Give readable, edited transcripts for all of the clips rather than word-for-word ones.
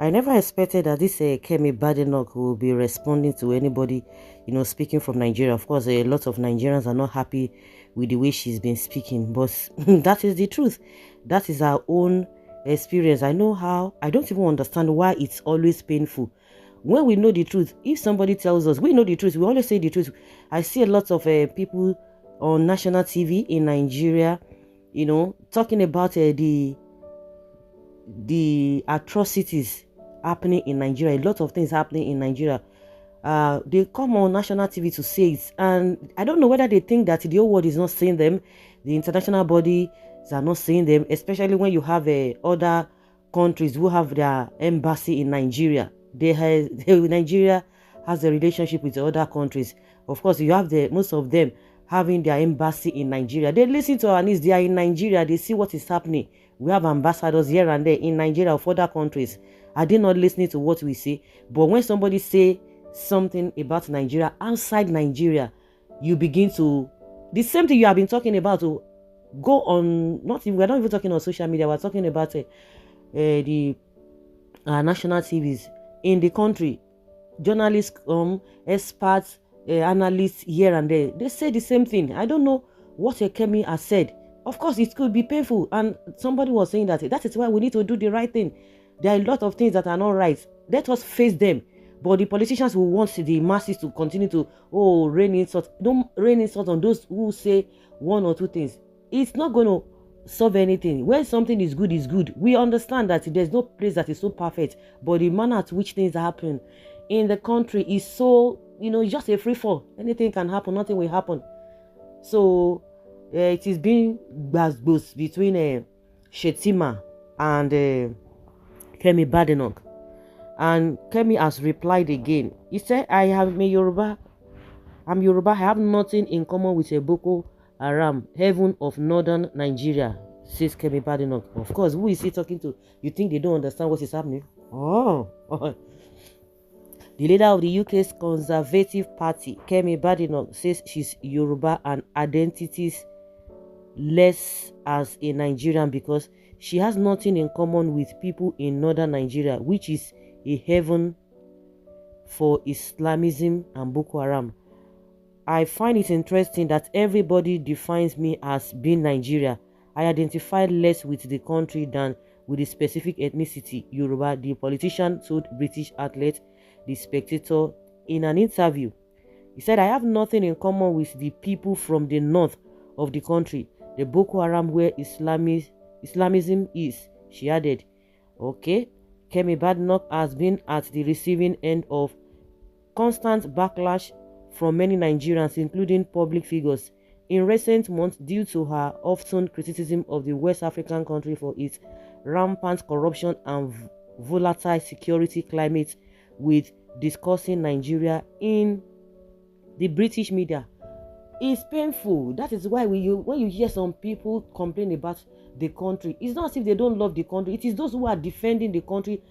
I never expected that this Kemi Badenoch will be responding to anybody, speaking from Nigeria. Of course, a lot of Nigerians are not happy with the way she's been speaking, but that is the truth. That is our own experience. I know how. I don't even understand why it's always painful. When we know the truth, if somebody tells us, we know the truth, we always say the truth. I see a lot of people on national TV in Nigeria, talking about the atrocities happening in Nigeria. A lot of things happening in Nigeria. They come on national TV to say it, and I don't know whether they think that the whole world is not seeing them, the international bodies are not seeing them, especially when you have other countries who have their embassy in Nigeria. Nigeria has a relationship with the other countries. Of course, you have most of them having their embassy in Nigeria. They listen to our news. They are in Nigeria. They see what is happening. We have ambassadors here and there in Nigeria of other countries. Are they not listening to what we say? But when somebody say something about Nigeria outside Nigeria, you begin to the same thing you have been talking about to go on. We're not even talking on social media. We're talking about the national TVs in the country. Journalists, experts, analysts here and there, they say the same thing. I don't know what Kemi has said. Of course, it could be painful, and somebody was saying that is why we need to do the right thing. There are a lot of things that are not right. Let us face them. But the politicians will want the masses to continue to rain insult. Don't rain insult on those who say one or two things. It's not going to solve anything. When something is good, is good. We understand that there's no place that is so perfect, but the manner at which things happen in the country is so, just a free fall. Anything can happen. Nothing will happen. So it is being both between SHETTIMA and Kemi Badenoch. And Kemi has replied again. He said, I'm Yoruba. I have nothing in common with a Boko Haram, heaven of northern Nigeria, says Kemi Badenoch. Of course, who is he talking to? You think they don't understand what is happening? The leader of the UK's Conservative Party, Kemi Badenoch, says she's Yoruba and identities less as a Nigerian because she has nothing in common with people in northern Nigeria, which is a heaven for Islamism and Boko Haram. I find it interesting that everybody defines me as being Nigeria. I identify less with the country than with the specific ethnicity, Yoruba, the politician told British outlet The Spectator in an interview. He said, I have nothing in common with the people from the north of the country, the Boko Haram where Islamism is, she added. Okay, Kemi Badenoch has been at the receiving end of constant backlash from many Nigerians, including public figures, in recent months due to her often criticism of the West African country for its rampant corruption and volatile security climate, with discussing Nigeria in the British media. It's painful. That is why when you hear some people complain about the country, it's not as if they don't love the country. It is those who are defending the country.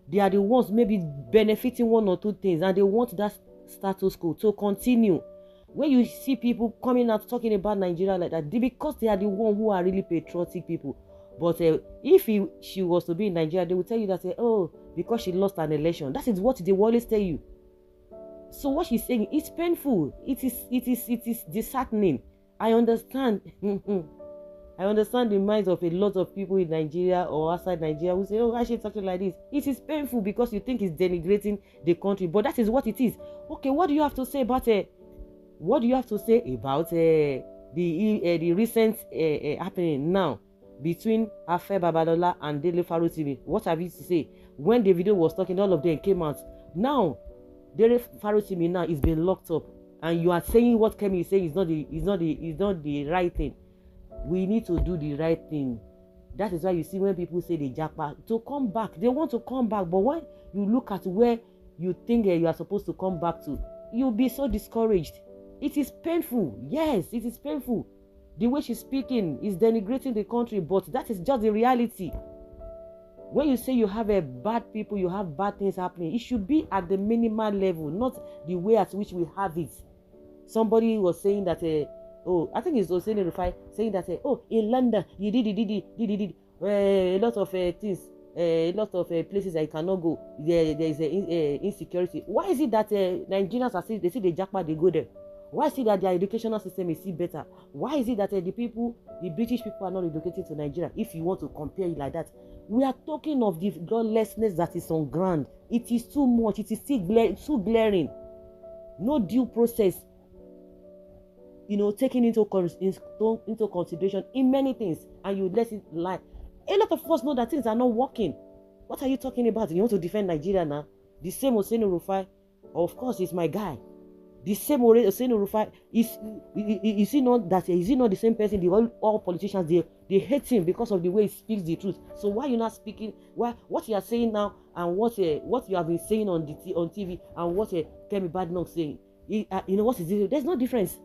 They are the ones maybe benefiting one or two things, and they want that status quo to continue. When you see people coming out talking about Nigeria like that, because they are the ones who are really patriotic people. But if she was to be in Nigeria, they will tell you that, because she lost an election. That is what they will always tell you. So what she's saying, it's painful. It is disheartening. I understand. I understand the minds of a lot of people in Nigeria or outside Nigeria who say, why is she talking like this? It is painful because you think it's denigrating the country, but that is what it is. Okay, what do you have to say about the recent happening now between Afe Babalola and Dele Farotimi? What have you to say? When the video was talking, all of them came out. Now, Dele Farotimi now is being locked up, and you are saying what Kemi is saying is not the right thing. We need to do the right thing. That is why you see when people say they jackpot to come back, they want to come back. But when you look at where you think you are supposed to come back to, you'll be so discouraged. It is painful. Yes, it is painful. The way she's speaking is denigrating the country, but that is just the reality. When you say you have bad people, you have bad things happening, it should be at the minimal level, not the way at which we have it. Somebody was saying that I think it's Hussein Rufai saying that in London you did a lot of things. a lot of places that you cannot go. There is insecurity. Why is it that Nigerians are still, they see the jackpot, they go there? Why is it that their educational system is still better? Why is it that the British people are not relocating to Nigeria? If you want to compare it like that, we are talking of the lawlessness that is on ground. It is too much. It is still too glaring. No due process, taking into consideration in many things, and you let it lie. A lot of us know that things are not working. What are you talking about? You want to defend Nigeria now? The same Hussein Rufai, of course, is my guy. The same Hussein Rufai is he not the same person? All politicians they hate him because of the way he speaks the truth. So why you not speaking? What you are saying now and what you have been saying on TV and what Kemi Badenoch saying? What is it? There's no difference.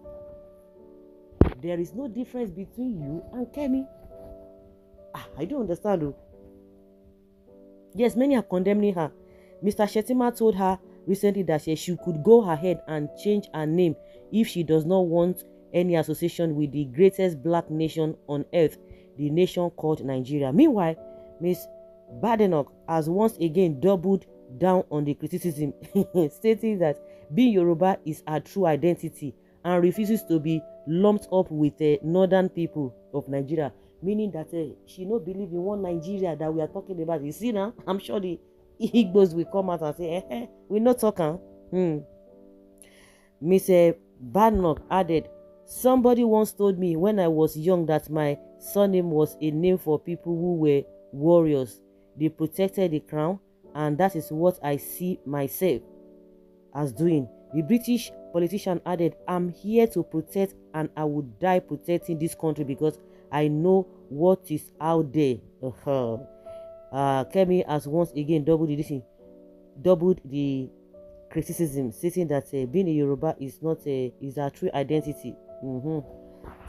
There is no difference between you and Kemi. I don't understand though. Yes, many are condemning her. Mr. Shettima told her recently that she could go ahead and change her name if she does not want any association with the greatest black nation on earth, the nation called Nigeria. Meanwhile, Ms. Badenoch has once again doubled down on the criticism, stating that being Yoruba is her true identity and refuses to be lumped up with the northern people of Nigeria, meaning that she no believe in one Nigeria that we are talking about. You see now, I'm sure the Igbos will come out and say, we're not talking. Miss Badenoch added, somebody once told me when I was young that my surname was a name for people who were warriors. They protected the crown, and that is what I see myself as doing. The British politician added, I'm here to protect, and I would die protecting this country because I know what is out there. Kemi has once again doubled the criticism, stating that being a Yoruba is our true identity.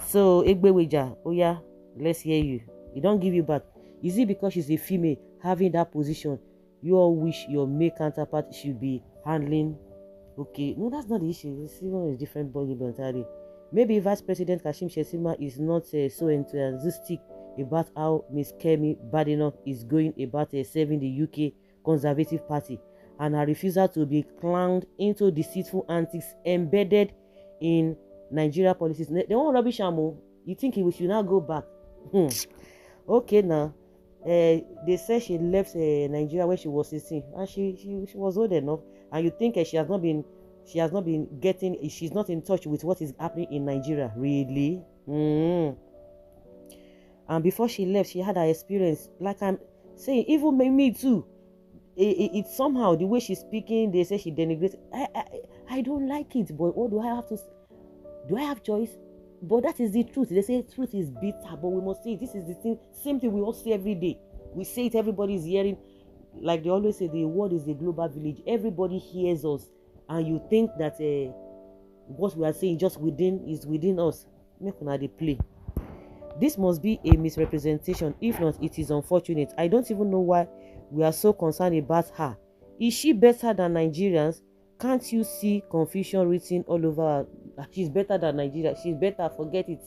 So Egbeweja, oh yeah, let's hear you. He don't give you back. Is it because she's a female having that position? You all wish your male counterpart should be handling? Okay, no, that's not the issue. It's even a different ballgame entirely. Maybe Vice President Kashim Shettima is not so enthusiastic about how Miss Kemi Badenoch is going about serving the UK Conservative Party, and her refusal to be clowned into deceitful antics embedded in Nigeria policies. They want rubbish ammo. You think we should now go back? Okay, now they said she left Nigeria when she was 16, and she was old enough. And you think she's not in touch with what is happening in Nigeria, really? And before she left, she had her experience. Like I'm saying, even me too. It's somehow the way she's speaking. They say she denigrates. I don't like it, but what do I have to? Do I have choice? But that is the truth. They say truth is bitter, but we must say it. This is the same thing we all say every day. We say it. Everybody's hearing. Like they always say, the world is a global village. Everybody hears us, and you think that what we are saying is within us. Make una dey play. This must be a misrepresentation. If not, it is unfortunate. I don't even know why we are so concerned about her. Is she better than Nigerians? Can't you see confusion written all over her? She's better than Nigeria. She's better. Forget it.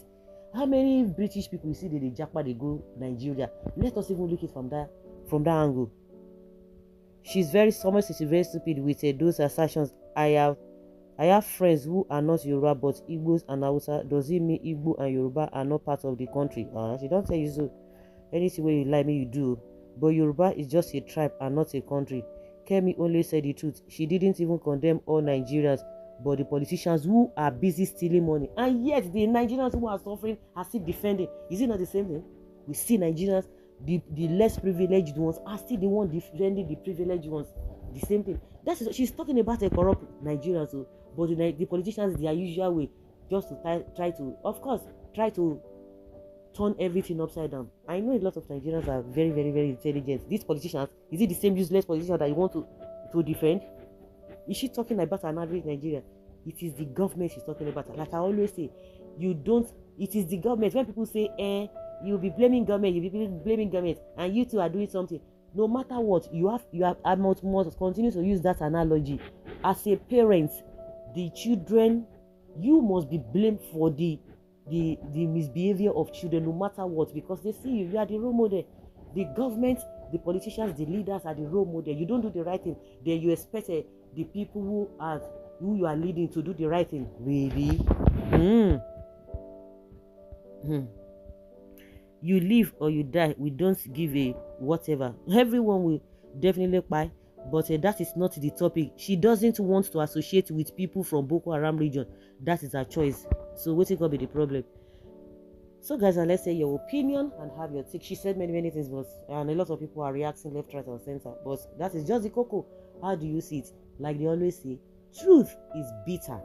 How many British people you see they jackpot they go Nigeria? Let us even look it from that angle. She's very stupid with those assertions. I have friends who are not Yoruba but Igbos and Hausa. Does it mean Igbo and Yoruba are not part of the country? She don't tell you so. Anything where you like me, you do. But Yoruba is just a tribe and not a country. Kemi only said the truth. She didn't even condemn all Nigerians, but the politicians who are busy stealing money. And yet the Nigerians who are suffering are still defending. Is it not the same thing? We see Nigerians, the less privileged ones are still the ones defending the privileged ones. The same thing. She's talking about a corrupt Nigerians, but the politicians, their usual way, just to try to turn everything upside down. I know a lot of Nigerians are very, very, very intelligent. These politicians, is it the same useless politician that you want to defend? Is she talking about an average Nigeria? It is the government she's talking about. Like I always say, it is the government. When people say, you'll be blaming government, and you two are doing something. No matter what, I must continue to use that analogy. As a parent, the children, you must be blamed for the misbehavior of children, no matter what, because they see you are the role model. The government, the politicians, the leaders are the role model. You don't do the right thing, then you expect the people who you are leading to do the right thing. Really? You live or you die. We don't give a whatever. Everyone will definitely buy, but that is not the topic. She doesn't want to associate with people from Boko Haram region. That is her choice. So what could be the problem? So guys, let's say your opinion and have your take. She said many things, but and a lot of people are reacting left, right, and center. But that is just the cocoa. How do you see it? Like they always say, truth is bitter.